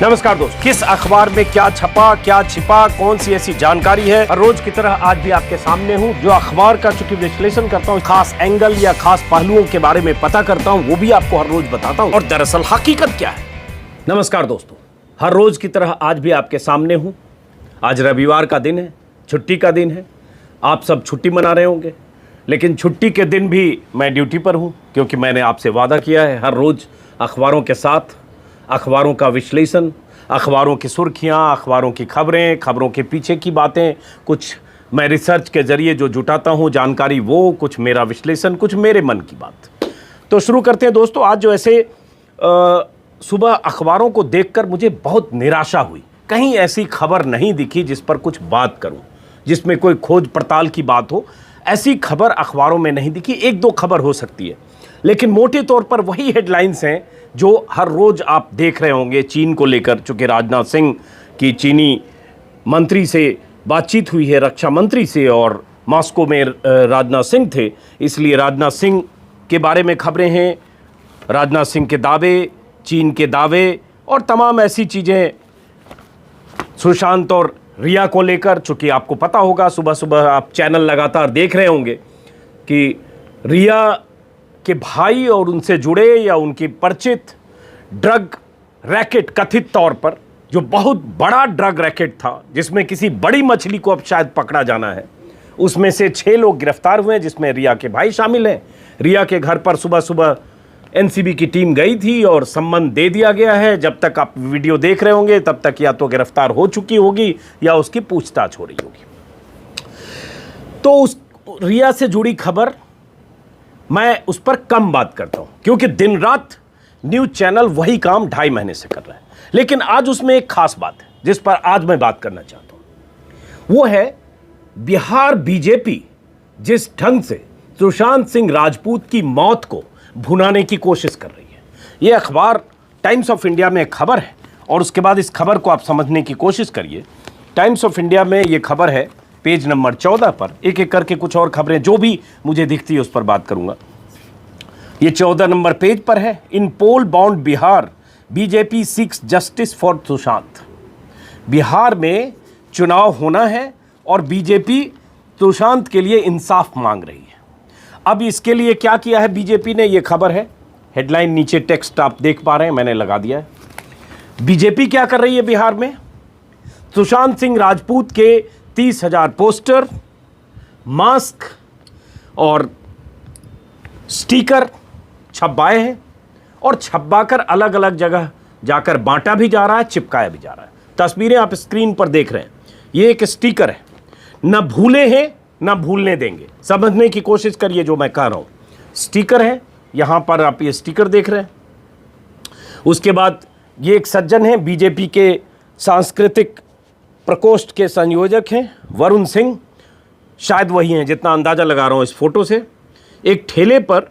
नमस्कार दोस्त, किस अखबार में क्या छपा, क्या छिपा, कौन सी ऐसी जानकारी है, हर रोज की तरह आज भी आपके सामने हूं। जो अखबार का चूंकि विश्लेषण करता हूं, खास एंगल या खास पहलुओं के बारे में पता करता हूं, वो भी आपको हर रोज बताता हूं और दरअसल हकीकत क्या है। नमस्कार दोस्तों, हर रोज की तरह आज भी आपके सामने हूं। आज रविवार का दिन है, छुट्टी का दिन है। आप सब छुट्टी मना रहे होंगे, लेकिन छुट्टी के दिन भी मैं ड्यूटी पर हूं, क्योंकि मैंने आपसे वादा किया है हर रोज अखबारों के साथ, अखबारों का विश्लेषण, अखबारों की सुर्खियां, अखबारों की खबरें, खबरों के पीछे की बातें, कुछ मैं रिसर्च के जरिए जो जुटाता हूं जानकारी, वो कुछ मेरा विश्लेषण, कुछ मेरे मन की बात। तो शुरू करते हैं दोस्तों। आज जो ऐसे सुबह अखबारों को देखकर मुझे बहुत निराशा हुई। कहीं ऐसी खबर नहीं दिखी जिस पर कुछ बात करूं, जिसमें कोई खोज पड़ताल की बात हो। ऐसी खबर अखबारों में नहीं दिखी। एक दो खबर हो सकती है, लेकिन मोटे तौर पर वही हेडलाइंस हैं जो हर रोज आप देख रहे होंगे। चीन को लेकर, चूंकि राजनाथ सिंह की चीनी मंत्री से बातचीत हुई है, रक्षा मंत्री से, और मॉस्को में राजनाथ सिंह थे, इसलिए राजनाथ सिंह के बारे में खबरें हैं। राजनाथ सिंह के दावे, चीन के दावे और तमाम ऐसी चीज़ें, सुशांत और रिया को लेकर। चूंकि आपको पता होगा, सुबह सुबह आप चैनल लगातार देख रहे होंगे कि रिया के भाई और उनसे जुड़े या उनकी परिचित ड्रग रैकेट, कथित तौर पर जो बहुत बड़ा ड्रग रैकेट था, जिसमें किसी बड़ी मछली को अब शायद पकड़ा जाना है, उसमें से 6 लोग गिरफ्तार हुए हैं, जिसमें रिया के भाई शामिल हैं। रिया के घर पर सुबह सुबह एनसीबी की टीम गई थी और सम्मन दे दिया गया है। जब तक आप वीडियो देख रहे होंगे तब तक या तो गिरफ्तार हो चुकी होगी या उसकी पूछताछ हो रही होगी। तो उस रिया से जुड़ी खबर, मैं उस पर कम बात करता हूं, क्योंकि दिन रात न्यूज चैनल वही काम 2.5 महीने से कर रहा है। लेकिन आज उसमें एक खास बात है जिस पर आज मैं बात करना चाहता हूं। वो है बिहार बीजेपी जिस ढंग से सुशांत सिंह राजपूत की मौत को भुनाने की कोशिश कर रही है। यह अखबार टाइम्स ऑफ इंडिया में एक खबर है, और उसके बाद इस खबर को आप समझने की कोशिश करिए। टाइम्स ऑफ इंडिया में यह खबर है पेज नंबर 14 पर। एक एक करके कुछ और खबरें जो भी मुझे दिखती है उस पर बात करूंगा। ये 14 नंबर पेज पर है। In poll bound Bihar, BJP seeks justice for Sushant. Bihar में चुनाव होना है और बीजेपी सुशांत के लिए इंसाफ मांग रही है। अब इसके लिए क्या किया है बीजेपी ने, ये खबर है। हेडलाइन नीचे टेक्स्ट आप देख पा रहे हैं, मैंने लगा दिया है। बीजेपी क्या कर रही है बिहार में? सुशांत सिंह राजपूत के 30,000 पोस्टर, मास्क और स्टिकर छपवाए हैं, और छपवाकर अलग अलग जगह जाकर बांटा भी जा रहा है, चिपकाया भी जा रहा है। तस्वीरें आप स्क्रीन पर देख रहे हैं। ये एक स्टिकर है। न भूले हैं न भूलने देंगे। समझने की कोशिश करिए जो मैं कह रहा हूं। स्टिकर है, यहां पर आप ये स्टिकर देख रहे हैं। उसके बाद ये एक सज्जन है, बीजेपी के सांस्कृतिक प्रकोष्ठ के संयोजक हैं, वरुण सिंह, शायद वही हैं, जितना अंदाज़ा लगा रहा हूँ इस फोटो से। एक ठेले पर,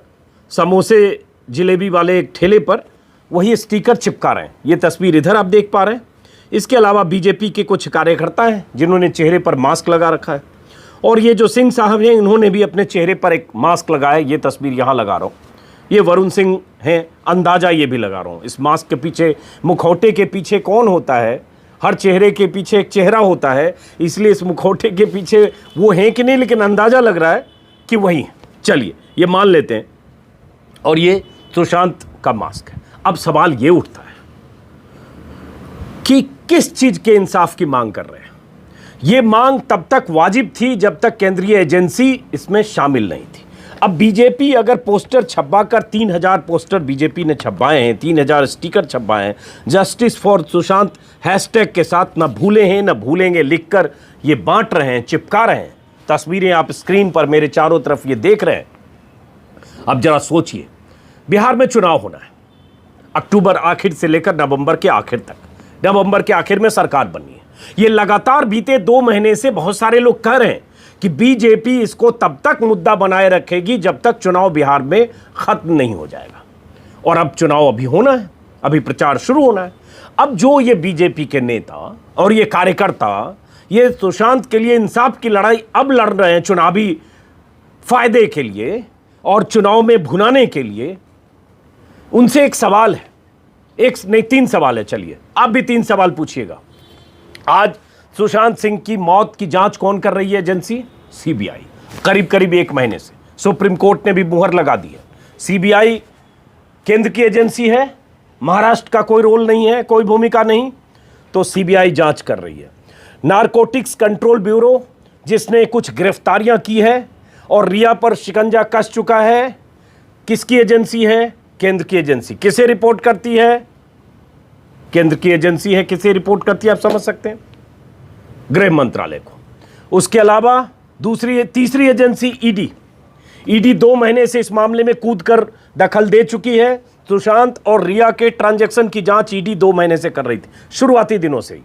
समोसे जलेबी वाले एक ठेले पर वही स्टिकर चिपका रहे हैं। ये तस्वीर इधर आप देख पा रहे हैं। इसके अलावा बीजेपी के कुछ कार्यकर्ता हैं जिन्होंने चेहरे पर मास्क लगा रखा है, और ये जो सिंह साहब हैं इन्होंने भी अपने चेहरे पर एक मास्क लगाया। ये तस्वीर यहाँ लगा रहा हूँ, ये वरुण सिंह हैं। अंदाज़ा ये भी लगा रहा हूँ, इस मास्क के पीछे, मुखौटे के पीछे कौन होता है? हर चेहरे के पीछे एक चेहरा होता है, इसलिए इस मुखौटे के पीछे वो हैं कि नहीं, लेकिन अंदाज़ा लग रहा है कि वही है। चलिए ये मान लेते हैं, और ये सुशांत का मास्क है। अब सवाल ये उठता है कि किस चीज़ के इंसाफ की मांग कर रहे हैं? ये मांग तब तक वाजिब थी जब तक केंद्रीय एजेंसी इसमें शामिल नहीं थी। अब बीजेपी अगर पोस्टर छपवा कर, 3,000 पोस्टर बीजेपी ने छपवाए हैं, 3,000 स्टिकर छपवाए हैं, जस्टिस फॉर सुशांत हैशटैग के साथ, न भूले हैं न भूलेंगे लिखकर ये बांट रहे हैं, चिपका रहे हैं। तस्वीरें आप स्क्रीन पर मेरे चारों तरफ ये देख रहे हैं। अब जरा सोचिए, बिहार में चुनाव होना है अक्टूबर आखिर से लेकर नवंबर के आखिर तक। नवंबर के आखिर में सरकार बननी है। ये लगातार बीते 2 महीने से बहुत सारे लोग कह रहे हैं कि बीजेपी इसको तब तक मुद्दा बनाए रखेगी जब तक चुनाव बिहार में खत्म नहीं हो जाएगा। और अब चुनाव अभी होना है, अभी प्रचार शुरू होना है। अब जो ये बीजेपी के नेता और ये कार्यकर्ता ये सुशांत के लिए इंसाफ की लड़ाई अब लड़ रहे हैं चुनावी फायदे के लिए और चुनाव में भुनाने के लिए, उनसे एक सवाल है, एक नहीं, 3 सवाल है, चलिए आप भी 3 सवाल पूछिएगा। आज सुशांत सिंह की मौत की जांच कौन कर रही है एजेंसी? सीबीआई। करीब करीब 1 महीने से सुप्रीम कोर्ट ने भी मुहर लगा दी है। सीबीआई केंद्र की एजेंसी है, महाराष्ट्र का कोई रोल नहीं है, कोई भूमिका नहीं, तो सीबीआई जांच कर रही है। नारकोटिक्स कंट्रोल ब्यूरो जिसने कुछ गिरफ्तारियां की है और रिया पर शिकंजा कस चुका है, किसकी एजेंसी है? केंद्र की एजेंसी। किसे रिपोर्ट करती है? केंद्र की एजेंसी है। किसे रिपोर्ट करती है आप समझ सकते हैं? गृह मंत्रालय को। उसके अलावा तीसरी एजेंसी ईडी। ईडी 2 महीने से इस मामले में कूदकर दखल दे चुकी है। सुशांत और रिया के ट्रांजैक्शन की जांच ईडी 2 महीने से कर रही थी, शुरुआती दिनों से ही।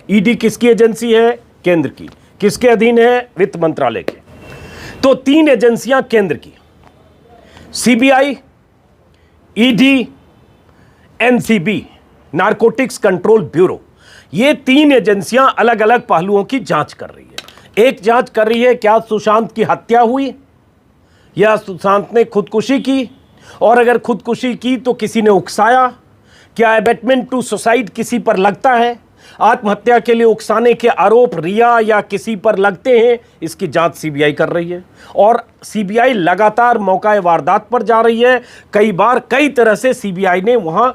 ईडी किसकी एजेंसी है? केंद्र की। किसके अधीन है? वित्त मंत्रालय के। तो 3 एजेंसियां केंद्र की, CBI, ED, NCB, narcotics control bureau. ये 3 एजेंसियां अलग अलग पहलुओं की जांच कर रही है। एक जांच कर रही है क्या सुशांत की हत्या हुई या सुशांत ने खुदकुशी की, और अगर खुदकुशी की तो किसी ने उकसाया, क्या एबेटमेंट टू सुसाइड किसी पर लगता है, आत्महत्या के लिए उकसाने के आरोप रिया या किसी पर लगते हैं, इसकी जांच सीबीआई कर रही है। और सीबीआई लगातार मौका वारदात पर जा रही है। कई बार कई तरह से सीबीआई ने वहां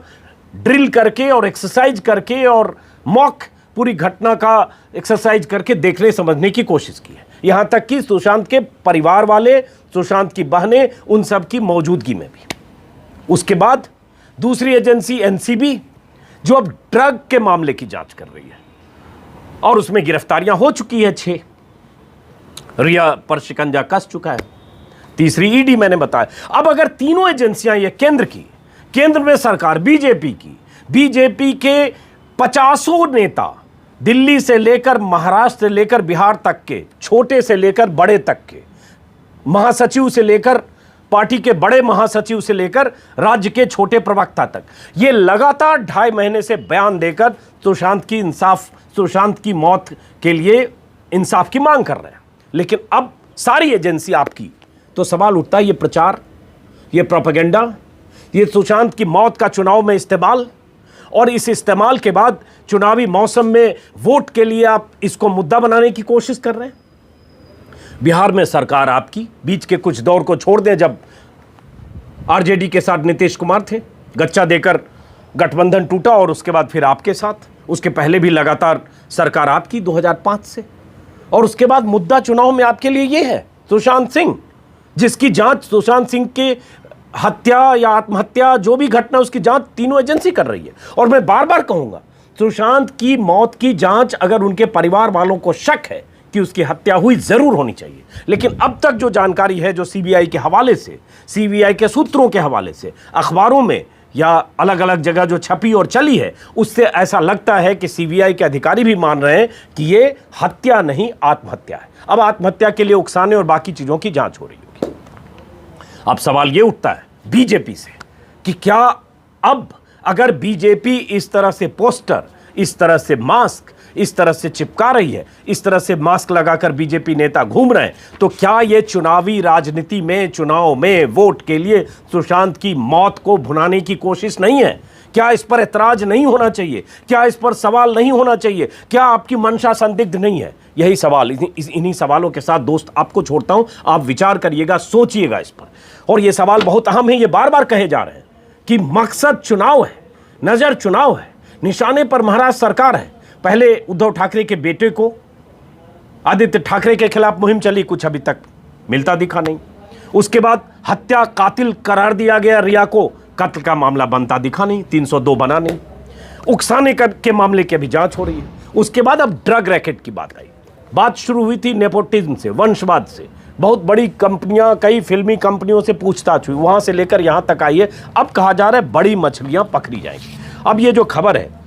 ड्रिल करके और एक्सरसाइज करके और मॉक पूरी घटना का एक्सरसाइज करके देखने समझने की कोशिश की है, यहां तक कि सुशांत के परिवार वाले, सुशांत की बहनें, उन सब की मौजूदगी में भी। उसके बाद दूसरी एजेंसी एनसीबी, जो अब ड्रग के मामले की जांच कर रही है और उसमें गिरफ्तारियां हो चुकी है 6। रिया पर शिकंजा कस चुका है। तीसरी ईडी मैंने बताया। अब अगर तीनों एजेंसियां ये केंद्र की, केंद्र में सरकार बीजेपी की, बीजेपी के 50 नेता, दिल्ली से लेकर महाराष्ट्र से लेकर बिहार तक के, छोटे से लेकर बड़े तक के, महासचिव से लेकर पार्टी के बड़े महासचिव से लेकर राज्य के छोटे प्रवक्ता तक, ये लगातार 2.5 महीने से बयान देकर सुशांत की मौत के लिए इंसाफ की मांग कर रहे हैं। लेकिन अब सारी एजेंसी आपकी, तो सवाल उठता है ये प्रचार, ये प्रोपेगेंडा, ये सुशांत की मौत का चुनाव में इस्तेमाल, और इस इस्तेमाल के बाद चुनावी मौसम में वोट के लिए आप इसको मुद्दा बनाने की कोशिश कर रहे हैं। बिहार में सरकार आपकी, बीच के कुछ दौर को छोड़ दें जब आरजेडी के साथ नीतीश कुमार थे, गच्चा देकर गठबंधन टूटा, और उसके बाद फिर आपके साथ, उसके पहले भी लगातार सरकार आपकी 2005 से, और उसके बाद मुद्दा चुनाव में आपके लिए ये है सुशांत सिंह, जिसकी जांच सुशांत सिंह के हत्या या आत्महत्या जो भी घटना, उसकी जांच तीनों एजेंसी कर रही है। और मैं बार बार कहूंगा, सुशांत की मौत की जांच अगर उनके परिवार वालों को शक है कि उसकी हत्या हुई, जरूर होनी चाहिए। लेकिन अब तक जो जानकारी है, जो सीबीआई के हवाले से, सीबीआई के सूत्रों के हवाले से, अखबारों में या अलग अलग जगह जो छपी और चली है, उससे ऐसा लगता है कि सीबीआई के अधिकारी भी मान रहे हैं कि ये हत्या नहीं, आत्महत्या है। अब आत्महत्या के लिए उकसाने और बाकी चीजों की जांच हो रही होगी। अब सवाल ये उठता है बीजेपी से कि क्या अब अगर बीजेपी इस तरह से पोस्टर, इस तरह से मास्क इस तरह से चिपका रही है, इस तरह से मास्क लगाकर बीजेपी नेता घूम रहे हैं, तो क्या ये चुनावी राजनीति में, चुनाव में वोट के लिए सुशांत की मौत को भुनाने की कोशिश नहीं है? क्या इस पर ऐतराज नहीं होना चाहिए? क्या इस पर सवाल नहीं होना चाहिए? क्या आपकी मंशा संदिग्ध नहीं है? यही सवाल, इन्हीं सवालों के साथ दोस्त आपको छोड़ता हूं। आप विचार करिएगा, सोचिएगा इस पर। और ये सवाल बहुत अहम है, ये बार बार कहे जा रहे हैं कि मकसद चुनाव है, नजर चुनाव है, निशाने पर महाराष्ट्र सरकार है। पहले उद्धव ठाकरे के बेटे को, आदित्य ठाकरे के खिलाफ मुहिम चली, कुछ अभी तक मिलता दिखा नहीं। उसके बाद हत्या, कातिल करार दिया गया रिया को, कत्ल का मामला बनता दिखा नहीं, 302 बना नहीं। उकसाने के मामले की अभी जांच हो रही है। उसके बाद अब ड्रग रैकेट की बात आई। बात शुरू हुई थी नेपोटिज्म से, वंशवाद से। बहुत बड़ी कंपनियां, कई फिल्मी कंपनियों से पूछताछ हुई, वहां से लेकर यहां तक आई है। अब कहा जा रहा है बड़ी मछलियां पकड़ी जाएंगी। अब ये जो खबर है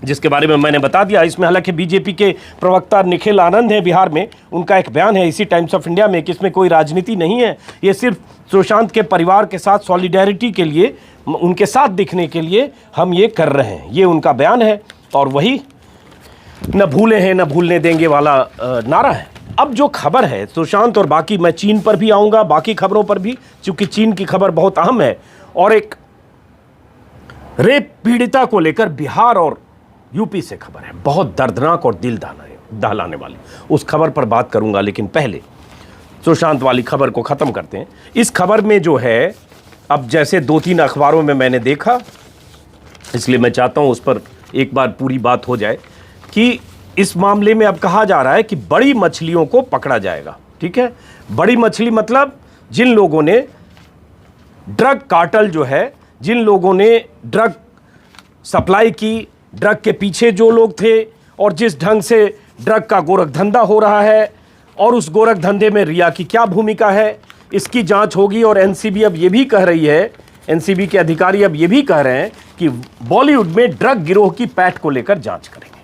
जिसके बारे में मैंने बता दिया, इसमें हालांकि बीजेपी के प्रवक्ता निखिल आनंद है बिहार में, उनका एक बयान है इसी टाइम्स ऑफ इंडिया में कि इसमें कोई राजनीति नहीं है, ये सिर्फ सुशांत के परिवार के साथ सॉलिडेरिटी के लिए, उनके साथ दिखने के लिए हम ये कर रहे हैं, ये उनका बयान है। और वही न भूले हैं न भूलने देंगे वाला नारा है। अब जो खबर है सुशांत और बाकी, मैं चीन पर भी आऊँगा, बाकी खबरों पर भी, चूँकि चीन की खबर बहुत अहम है। और एक रेप पीड़िता को लेकर बिहार और यूपी से खबर है, बहुत दर्दनाक और दिल दहलाने वाली। उस खबर पर बात करूंगा, लेकिन पहले सुशांत वाली खबर को ख़त्म करते हैं। इस खबर में जो है, अब जैसे 2-3 अखबारों में मैंने देखा, इसलिए मैं चाहता हूं उस पर एक बार पूरी बात हो जाए कि इस मामले में अब कहा जा रहा है कि बड़ी मछलियों को पकड़ा जाएगा। ठीक है, बड़ी मछली मतलब जिन लोगों ने ड्रग कार्टेल जो है, जिन लोगों ने ड्रग सप्लाई की, ड्रग के पीछे जो लोग थे, और जिस ढंग से ड्रग का गोरख धंधा हो रहा है, और उस गोरख धंधे में रिया की क्या भूमिका है, इसकी जांच होगी। और एनसीबी अब ये भी कह रही है, एनसीबी के अधिकारी अब ये भी कह रहे हैं कि बॉलीवुड में ड्रग गिरोह की पैठ को लेकर जांच करेंगे।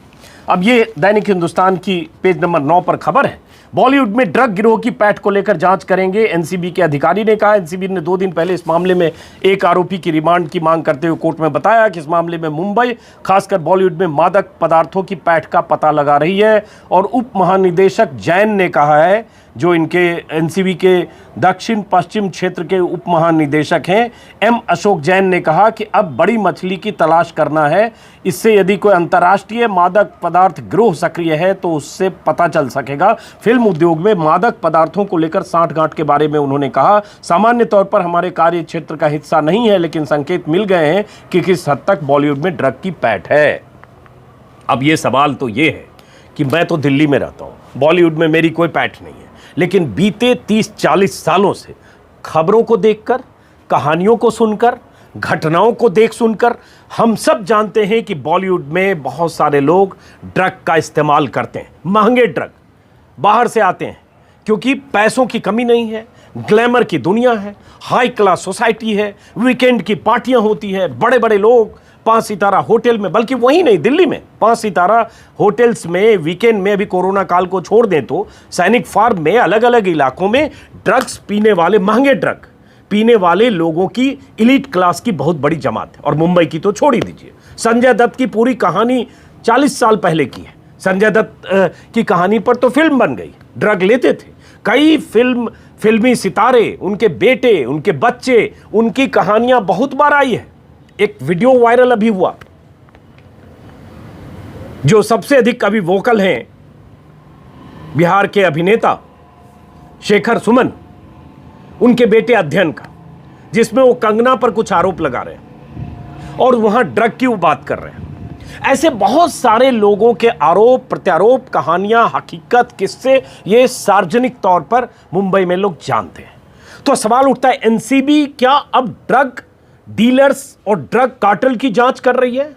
अब ये दैनिक हिंदुस्तान की पेज नंबर 9 पर खबर है, बॉलीवुड में ड्रग गिरोह की पैठ को लेकर जांच करेंगे, एनसीबी के अधिकारी ने कहा। एनसीबी ने 2 दिन पहले इस मामले में एक आरोपी की रिमांड की मांग करते हुए कोर्ट में बताया कि इस मामले में मुंबई, खासकर बॉलीवुड में मादक पदार्थों की पैठ का पता लगा रही है। और उप महानिदेशक जैन ने कहा है, जो इनके एनसीबी के दक्षिण पश्चिम क्षेत्र के उप महानिदेशक हैं, एम अशोक जैन ने कहा कि अब बड़ी मछली की तलाश करना है। इससे यदि कोई अंतर्राष्ट्रीय मादक पदार्थ गिरोह सक्रिय है तो उससे पता चल सकेगा। फिल्म उद्योग में मादक पदार्थों को लेकर सांठगांठ के बारे में उन्होंने कहा, सामान्य तौर पर हमारे कार्य क्षेत्र का हिस्सा नहीं है, लेकिन संकेत मिल गए हैं कि किस हद तक बॉलीवुड में ड्रग की पैठ है। अब ये सवाल तो ये है कि मैं तो दिल्ली में रहता हूँ, बॉलीवुड में मेरी कोई पैठ नहीं है, लेकिन बीते 30-40 सालों से खबरों को देखकर, कहानियों को सुनकर, घटनाओं को देख सुनकर हम सब जानते हैं कि बॉलीवुड में बहुत सारे लोग ड्रग का इस्तेमाल करते हैं। महंगे ड्रग बाहर से आते हैं क्योंकि पैसों की कमी नहीं है, ग्लैमर की दुनिया है, हाई क्लास सोसाइटी है, वीकेंड की पार्टियां होती है, बड़े बड़े लोग 5 सितारा होटल में, बल्कि वही नहीं, दिल्ली में 5 सितारा होटल्स में वीकेंड में, अभी कोरोना काल को छोड़ दें तो सैनिक फार्म में, अलग अलग इलाकों में ड्रग्स पीने वाले, महंगे ड्रग पीने वाले लोगों की इलीट क्लास की बहुत बड़ी जमात है। और मुंबई की तो छोड़ ही दीजिए, संजय दत्त की पूरी कहानी 40 साल पहले की है। संजय दत्त की कहानी पर तो फिल्म बन गई, ड्रग लेते थे कई फिल्मी सितारे, उनके बेटे, उनके बच्चे, उनकी कहानियां बहुत बार आई है। एक वीडियो वायरल अभी हुआ, जो सबसे अधिक अभी वोकल हैं बिहार के अभिनेता शेखर सुमन, उनके बेटे अध्ययन का, जिसमें वो कंगना पर कुछ आरोप लगा रहे हैं और वहां ड्रग की वो बात कर रहे हैं। ऐसे बहुत सारे लोगों के आरोप प्रत्यारोप, कहानियां, हकीकत, किस्से, ये सार्वजनिक तौर पर मुंबई में लोग जानते हैं। तो सवाल उठता है, एनसीबी क्या अब ड्रग डीलर्स और ड्रग कार्टेल की जांच कर रही है?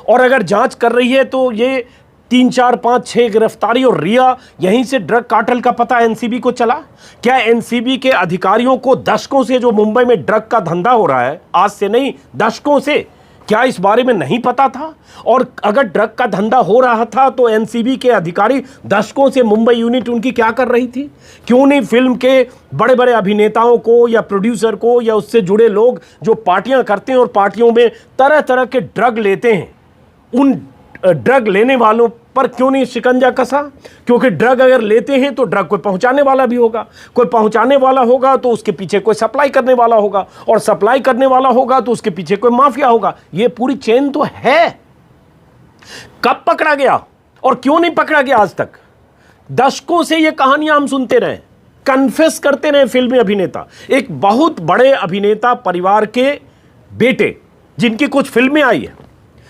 और अगर जांच कर रही है तो ये 3, 4, 5, 6 गिरफ्तारी और रिया, यहीं से ड्रग कार्टेल का पता एनसीबी को चला? क्या एनसीबी के अधिकारियों को दशकों से जो मुंबई में ड्रग का धंधा हो रहा है, आज से नहीं दशकों से, क्या इस बारे में नहीं पता था? और अगर ड्रग का धंधा हो रहा था तो एनसीबी के अधिकारी दशकों से मुंबई यूनिट उनकी क्या कर रही थी? क्यों नहीं फिल्म के बड़े बड़े अभिनेताओं को या प्रोड्यूसर को या उससे जुड़े लोग जो पार्टियां करते हैं और पार्टियों में तरह तरह के ड्रग लेते हैं, उन ड्रग लेने वालों पर क्यों नहीं शिकंजा कसा? क्योंकि ड्रग अगर लेते हैं तो ड्रग कोई पहुंचाने वाला भी होगा, कोई पहुंचाने वाला होगा तो उसके पीछे कोई सप्लाई करने वाला होगा, और सप्लाई करने वाला होगा तो उसके पीछे कोई माफिया होगा। ये पूरी चेन तो है। कब पकड़ा गया और क्यों नहीं पकड़ा गया आज तक? दशकों से ये कहानियां हम सुनते रहे, कन्फेस करते रहे फिल्मी अभिनेता। एक बहुत बड़े अभिनेता परिवार के बेटे, जिनकी कुछ फिल्में आई है,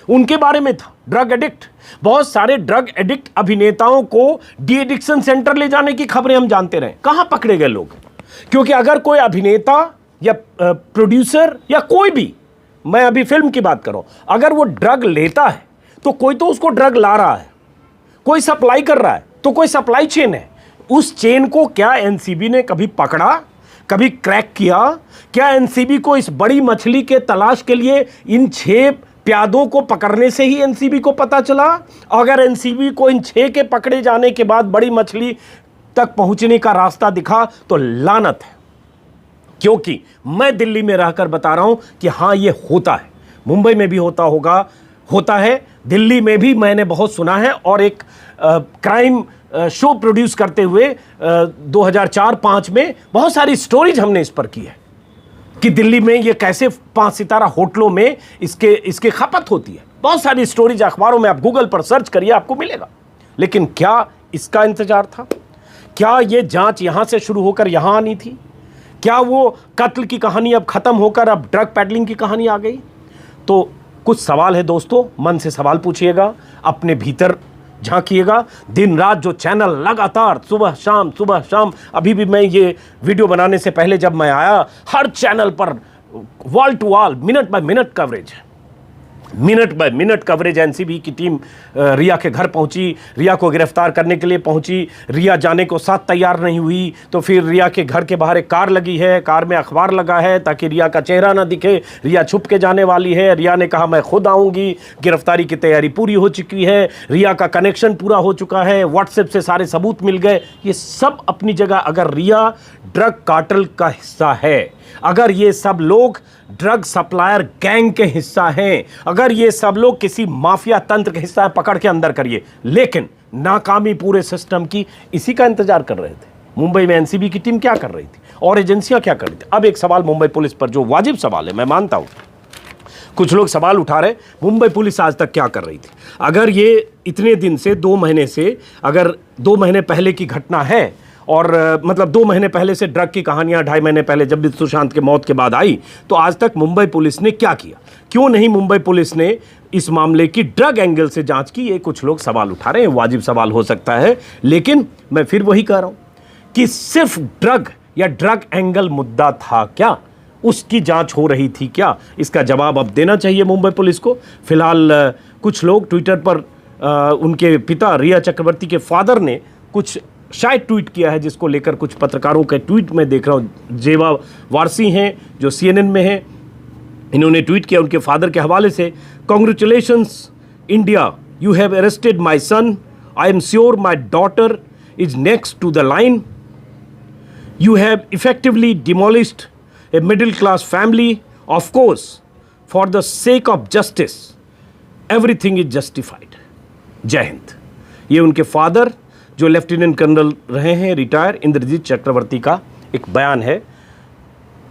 उनके बारे में था ड्रग एडिक्ट। बहुत सारे ड्रग एडिक्ट अभिनेताओं को डी एडिक्शन सेंटर ले जाने की खबरें हम जानते रहे। कहां पकड़े गए लोग? क्योंकि अगर कोई अभिनेता या प्रोड्यूसर या कोई भी, मैं अभी फिल्म की बात कर रहा हूं, अगर वो ड्रग लेता है तो कोई तो उसको ड्रग ला रहा है, कोई सप्लाई कर रहा है, तो कोई सप्लाई चेन है। उस चेन को क्या एनसीबी ने कभी पकड़ा, कभी क्रैक किया? क्या एनसीबी को इस बड़ी मछली के तलाश के लिए इन 6 प्यादों को पकड़ने से ही एनसीबी को पता चला? अगर एनसीबी को इन 6 के पकड़े जाने के बाद बड़ी मछली तक पहुंचने का रास्ता दिखा तो लानत है। क्योंकि मैं दिल्ली में रहकर बता रहा हूं कि हां ये होता है, मुंबई में भी होता है, दिल्ली में भी मैंने बहुत सुना है। और एक क्राइम शो प्रोड्यूस करते हुए 2004-05 में बहुत सारी स्टोरीज हमने इस पर की है। कि दिल्ली में ये कैसे 5 सितारा होटलों में इसके खपत होती है। बहुत सारी स्टोरीज अखबारों में, आप गूगल पर सर्च करिए आपको मिलेगा। लेकिन क्या इसका इंतजार था? क्या ये जांच यहां से शुरू होकर यहां आनी थी? क्या वो कत्ल की कहानी अब खत्म होकर अब ड्रग पैडलिंग की कहानी आ गई? तो कुछ सवाल है दोस्तों, मन से सवाल पूछिएगा, अपने भीतर झांकिएगा। दिन रात जो चैनल लगातार सुबह शाम, अभी भी मैं ये वीडियो बनाने से पहले जब मैं आया, हर चैनल पर wall to wall, minute by minute coverage है। Minute by minute coverage. NCB की टीम रिया के घर पहुंची, रिया को गिरफ्तार करने के लिए पहुंची। रिया जाने को साथ तैयार नहीं हुई, तो फिर रिया के घर के बाहर एक कार लगी है, कार में अखबार लगा है ताकि रिया का चेहरा ना दिखे। रिया छुप के जाने वाली है। रिया ने कहा मैं खुद आऊंगी। गिरफ्तारी की तैयारी पूरी हो चुकी है, रिया का कनेक्शन पूरा हो चुका है, व्हाट्सएप से सारे सबूत मिल गए। ये सब अपनी जगह। अगर रिया ड्रग कार्टेल का हिस्सा है, अगर ये सब लोग ड्रग सप्लायर गैंग के हिस्सा हैं, अगर ये सब लोग किसी माफिया तंत्र के हिस्सा है, पकड़ के अंदर करिए। लेकिन नाकामी पूरे सिस्टम की, इसी का इंतजार कर रहे थे। मुंबई में एनसीबी की टीम क्या कर रही थी और एजेंसियां क्या कर रही थी? अब एक सवाल मुंबई पुलिस पर, जो वाजिब सवाल है, मैं मानता हूं कुछ लोग सवाल उठा रहे, मुंबई पुलिस आज तक क्या कर रही थी? अगर ये इतने दिन से, 2 महीने से, अगर 2 महीने पहले की घटना है और मतलब 2 महीने पहले से ड्रग की कहानियां 2.5 महीने पहले जब भी सुशांत के मौत के बाद आई, तो आज तक मुंबई पुलिस ने क्या किया? क्यों नहीं मुंबई पुलिस ने इस मामले की ड्रग एंगल से जांच की? ये कुछ लोग सवाल उठा रहे हैं, वाजिब सवाल हो सकता है, लेकिन मैं फिर वही कह रहा हूं कि सिर्फ ड्रग या ड्रग एंगल मुद्दा था क्या? उसकी जांच हो रही थी क्या? इसका जवाब अब देना चाहिए मुंबई पुलिस को। फिलहाल कुछ लोग ट्विटर पर उनके पिता रिया चक्रवर्ती के फादर ने कुछ शायद ट्वीट किया है, जिसको लेकर कुछ पत्रकारों के ट्वीट में देख रहा हूँ। जेवा वारसी हैं जो CNN में हैं, इन्होंने ट्वीट किया उनके फादर के हवाले से, congratulations India, you have arrested my son, I am sure my daughter is next to the line, you have effectively demolished a middle class family, of course for the sake of justice everything is justified. जय हिंद। ये उनके father जो lieutenant colonel रहे हैं, retire, Indrajit चक्रवर्ती का एक बयान है,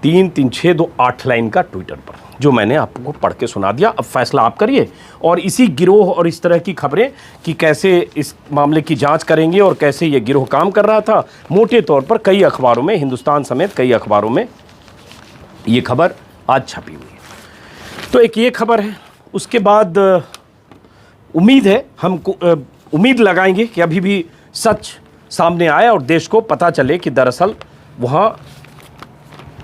3-3-6-2-8 लाइन का ट्विटर पर, जो मैंने आपको पढ़ के सुना दिया। अब फैसला आप करिए। और इसी गिरोह और इस तरह की खबरें कि कैसे इस मामले की जांच करेंगे और कैसे ये गिरोह काम कर रहा था, मोटे तौर पर कई अखबारों में, हिंदुस्तान समेत कई अखबारों में ये खबर आज छपी हुई है। तो एक ये खबर है। उसके बाद उम्मीद है, हम उम्मीद लगाएंगे कि अभी भी सच सामने आए और देश को पता चले कि दरअसल वहाँ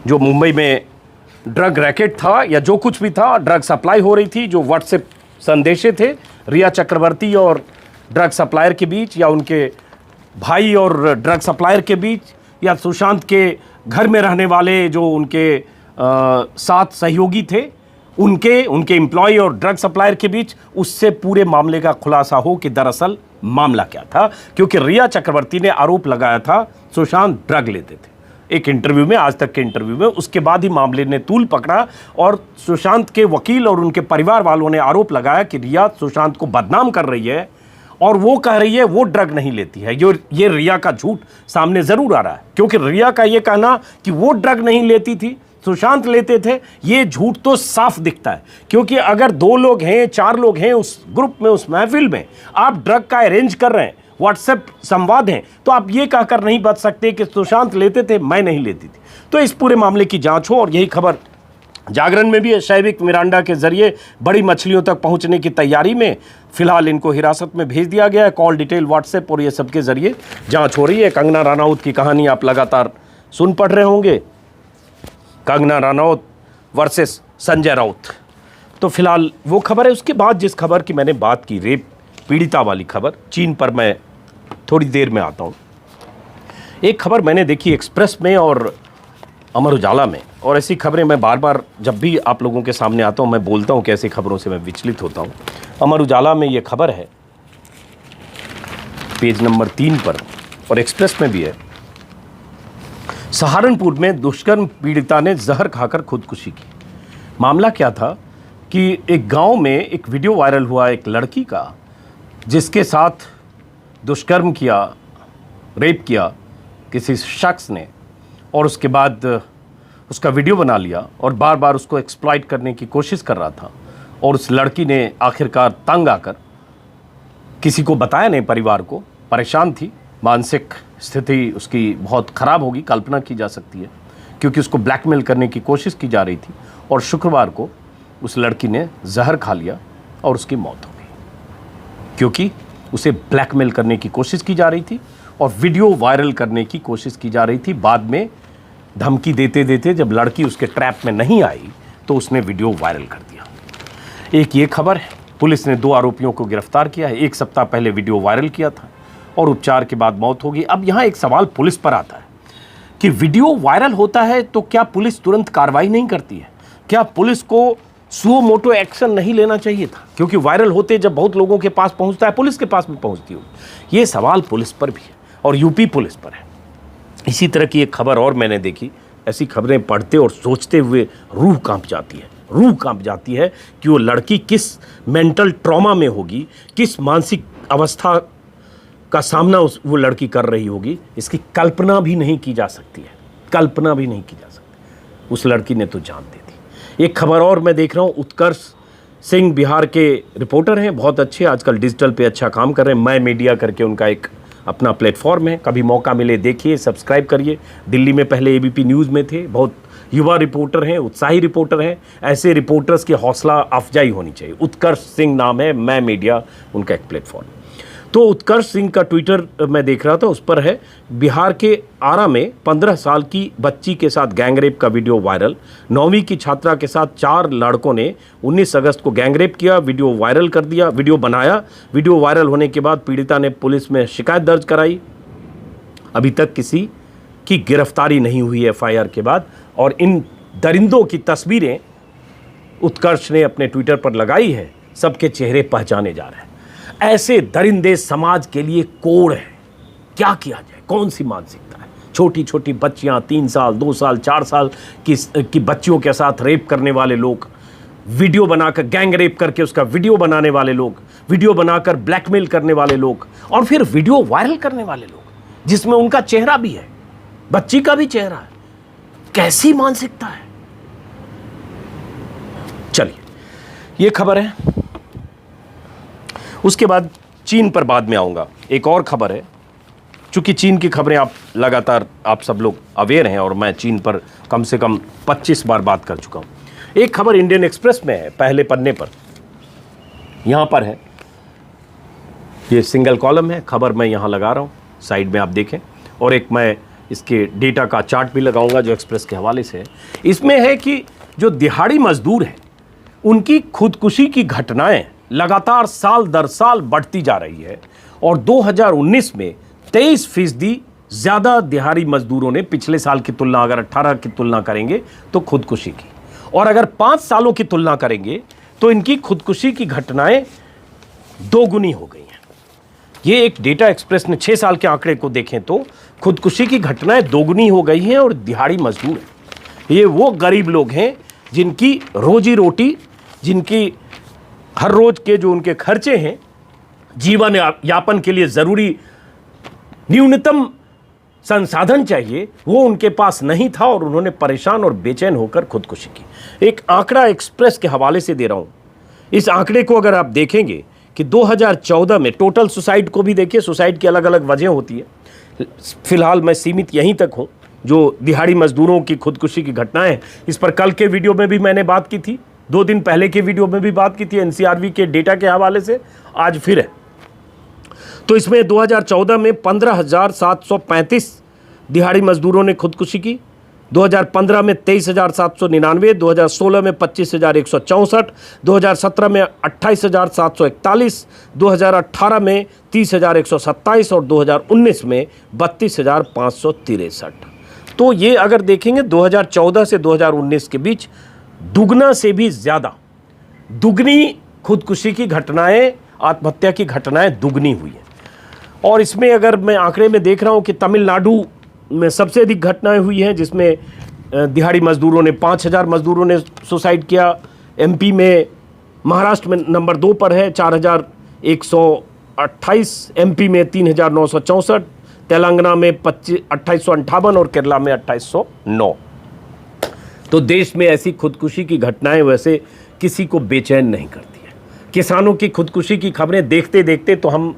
जो मुंबई में ड्रग रैकेट था या जो कुछ भी था, ड्रग सप्लाई हो रही थी, जो व्हाट्सएप संदेशे थे रिया चक्रवर्ती और ड्रग सप्लायर के बीच, या उनके भाई और ड्रग सप्लायर के बीच, या सुशांत के घर में रहने वाले जो उनके साथ सहयोगी थे, उनके एम्प्लॉय और ड्रग सप्लायर के बीच, उससे पूरे मामले का खुलासा हो कि दरअसल मामला क्या था। क्योंकि रिया चक्रवर्ती ने आरोप लगाया था सुशांत ड्रग लेते थे एक इंटरव्यू में, आज तक के इंटरव्यू में। उसके बाद ही मामले ने तूल पकड़ा और सुशांत के वकील और उनके परिवार वालों ने आरोप लगाया कि रिया सुशांत को बदनाम कर रही है और वो कह रही है वो ड्रग नहीं लेती है। ये रिया का झूठ सामने जरूर आ रहा है, क्योंकि रिया का ये कहना कि वो ड्रग नहीं लेती थी, सुशांत लेते थे, ये झूठ तो साफ दिखता है। क्योंकि अगर 2 लोग हैं, 4 लोग हैं उस ग्रुप में, उस महफिल में, आप ड्रग का अरेंज कर रहे हैं, व्हाट्सएप संवाद हैं, तो आप ये कहकर नहीं बच सकते कि सुशांत लेते थे, मैं नहीं लेती थी। तो इस पूरे मामले की जांच हो, और यही खबर जागरण में भी है। शैविक मिरांडा के जरिए बड़ी मछलियों तक पहुंचने की तैयारी में, फिलहाल इनको हिरासत में भेज दिया गया है। कॉल डिटेल, व्हाट्सएप और ये सब के जरिए जांच हो रही है। कंगना रनौत की कहानी आप लगातार सुन पढ़ रहे होंगे, कंगना रनौत वर्सेस संजय राउत। तो फिलहाल वो खबर है। उसके बाद जिस खबर की मैंने बात की, रेप पीड़िता वाली खबर, चीन पर मैं थोड़ी देर में आता हूँ। एक खबर मैंने देखी एक्सप्रेस में और अमर उजाला में, और ऐसी खबरें मैं बार बार जब भी आप लोगों के सामने आता हूँ मैं बोलता हूँ कि ऐसी खबरों से मैं विचलित होता हूँ। अमर उजाला में ये खबर है पेज नंबर 3 पर, और एक्सप्रेस में भी है। सहारनपुर में दुष्कर्म पीड़िता ने जहर खाकर खुदकुशी की। मामला क्या था कि एक गांव में एक वीडियो वायरल हुआ एक लड़की का, जिसके साथ दुष्कर्म किया, रेप किया किसी शख्स ने, और उसके बाद उसका वीडियो बना लिया और बार बार उसको एक्सप्लॉइट करने की कोशिश कर रहा था। और उस लड़की ने आखिरकार तंग आकर, किसी को बताया नहीं, परिवार को, परेशान थी, मानसिक स्थिति उसकी बहुत ख़राब होगी, कल्पना की जा सकती है, क्योंकि उसको ब्लैकमेल करने की कोशिश की जा रही थी। और शुक्रवार को उस लड़की ने जहर खा लिया और उसकी मौत हो गई, क्योंकि उसे ब्लैकमेल करने की कोशिश की जा रही थी और वीडियो वायरल करने की कोशिश की जा रही थी। बाद में धमकी देते देते जब लड़की उसके ट्रैप में नहीं आई तो उसने वीडियो वायरल कर दिया। एक ये खबर है, पुलिस ने 2 आरोपियों को गिरफ्तार किया है। 1 सप्ताह पहले वीडियो वायरल किया था और उपचार के बाद मौत होगी। अब यहाँ एक सवाल पुलिस पर आता है कि वीडियो वायरल होता है तो क्या पुलिस तुरंत कार्रवाई नहीं करती है? क्या पुलिस को सुओ मोटो एक्शन नहीं लेना चाहिए था? क्योंकि वायरल होते जब बहुत लोगों के पास पहुंचता है, पुलिस के पास भी पहुंचती होगी। ये सवाल पुलिस पर भी है और यूपी पुलिस पर है। इसी तरह की एक खबर और मैंने देखी। ऐसी खबरें पढ़ते और सोचते हुए रूह कांप जाती है। रूह कांप जाती है कि वो लड़की किस मेंटल ट्रॉमा में होगी, किस मानसिक अवस्था का सामना वो लड़की कर रही होगी, इसकी कल्पना भी नहीं की जा सकती है। कल्पना भी नहीं की जा सकती। उस लड़की ने तो जान दे दी। एक खबर और मैं देख रहा हूँ, उत्कर्ष सिंह बिहार के रिपोर्टर हैं, बहुत अच्छे, आजकल डिजिटल पे अच्छा काम कर रहे हैं। मैं मीडिया करके उनका एक अपना प्लेटफॉर्म है, कभी मौका मिले देखिए, सब्सक्राइब करिए। दिल्ली में पहले एबीपी न्यूज़ में थे, बहुत युवा रिपोर्टर हैं, उत्साही रिपोर्टर हैं। ऐसे रिपोर्टर्स की हौसला अफजाई होनी चाहिए। उत्कर्ष सिंह नाम है, मैं मीडिया उनका एक प्लेटफॉर्म। तो उत्कर्ष सिंह का ट्विटर मैं देख रहा था, उस पर है, बिहार के आरा में 15 साल की बच्ची के साथ गैंगरेप का वीडियो वायरल। 9वीं की छात्रा के साथ 4 लड़कों ने 19 अगस्त को गैंगरेप किया, वीडियो वायरल कर दिया, वीडियो बनाया। वीडियो वायरल होने के बाद पीड़िता ने पुलिस में शिकायत दर्ज कराई। अभी तक किसी की गिरफ्तारी नहीं हुई एफआईआर के बाद। और इन दरिंदों की तस्वीरें उत्कर्ष ने अपने ट्विटर पर लगाई है। सबके चेहरे पहचाने जा रहे हैं। ऐसे दरिंदे समाज के लिए कोड़ है। क्या किया जाए? कौन सी मानसिकता है? छोटी छोटी बच्चियां, 3 साल, 2 साल, 4 साल की बच्चियों के साथ रेप करने वाले लोग, वीडियो बनाकर गैंग रेप करके उसका वीडियो बनाने वाले लोग, वीडियो बनाकर ब्लैकमेल करने वाले लोग, और फिर वीडियो वायरल करने वाले लोग, जिसमें उनका चेहरा भी है, बच्ची का भी चेहरा है। कैसी मानसिकता है? चलिए, ये खबर है। उसके बाद चीन पर बाद में आऊंगा। एक और खबर है, चूंकि चीन की खबरें आप लगातार, आप सब लोग अवेयर हैं और मैं चीन पर कम से कम 25 बार बात कर चुका हूं। एक खबर इंडियन एक्सप्रेस में है, पहले पन्ने पर, यहां पर है, ये सिंगल कॉलम है, खबर मैं यहां लगा रहा हूं, साइड में आप देखें, और एक मैं इसके डेटा का चार्ट भी लगाऊंगा जो एक्सप्रेस के हवाले से है। इसमें है कि जो दिहाड़ी मजदूर हैं उनकी खुदकुशी की घटनाएं लगातार साल दर साल बढ़ती जा रही है और 2019 में 23% ज़्यादा दिहाड़ी मजदूरों ने पिछले साल की तुलना, अगर 18 की तुलना करेंगे तो खुदकुशी की, और अगर 5 सालों की तुलना करेंगे तो इनकी खुदकुशी की घटनाएं 2 गुनी हो गई हैं। ये एक डेटा एक्सप्रेस ने 6 साल के आंकड़े को देखें तो खुदकुशी की घटनाएं 2 गुनी हो गई हैं। और दिहाड़ी मजदूर हैं, ये वो गरीब लोग हैं जिनकी रोजी रोटी, जिनकी हर रोज के जो उनके खर्चे हैं, जीवन यापन के लिए ज़रूरी न्यूनतम संसाधन चाहिए, वो उनके पास नहीं था और उन्होंने परेशान और बेचैन होकर खुदकुशी की। एक आंकड़ा एक्सप्रेस के हवाले से दे रहा हूँ। इस आंकड़े को अगर आप देखेंगे कि 2014 में टोटल सुसाइड को भी देखिए, सुसाइड की अलग अलग वजह होती है। फिलहाल मैं सीमित यहीं तक हूँ, जो दिहाड़ी मजदूरों की खुदकुशी की घटनाएं हैं, इस पर कल के वीडियो में भी मैंने बात की थी, 2 दिन पहले के वीडियो में भी बात की थी एनसीआरबी के डेटा के हवाले से, आज फिर है। तो इसमें 2014 में 15,735 दिहाड़ी मजदूरों ने खुदकुशी की, 2015 में 23,799, 2016 में 25,164, 2017 में 28,741, 2018 में 30,127 और 2019 में 32,563। तो ये अगर देखेंगे 2014 से 2019 के बीच दुगना से भी ज़्यादा, दुगनी खुदकुशी की घटनाएं, आत्महत्या की घटनाएं दुगनी हुई हैं। और इसमें अगर मैं आंकड़े में देख रहा हूं कि तमिलनाडु में सबसे अधिक घटनाएं हुई हैं, जिसमें दिहाड़ी मजदूरों ने 5,000 मजदूरों ने सुसाइड किया। एमपी में, महाराष्ट्र में नंबर 2 पर है 4,128, एमपी में 3,964, तेलंगाना में 2858 और केरला में 2809। तो देश में ऐसी खुदकुशी की घटनाएं वैसे किसी को बेचैन नहीं करती है। किसानों की खुदकुशी की खबरें देखते देखते तो हम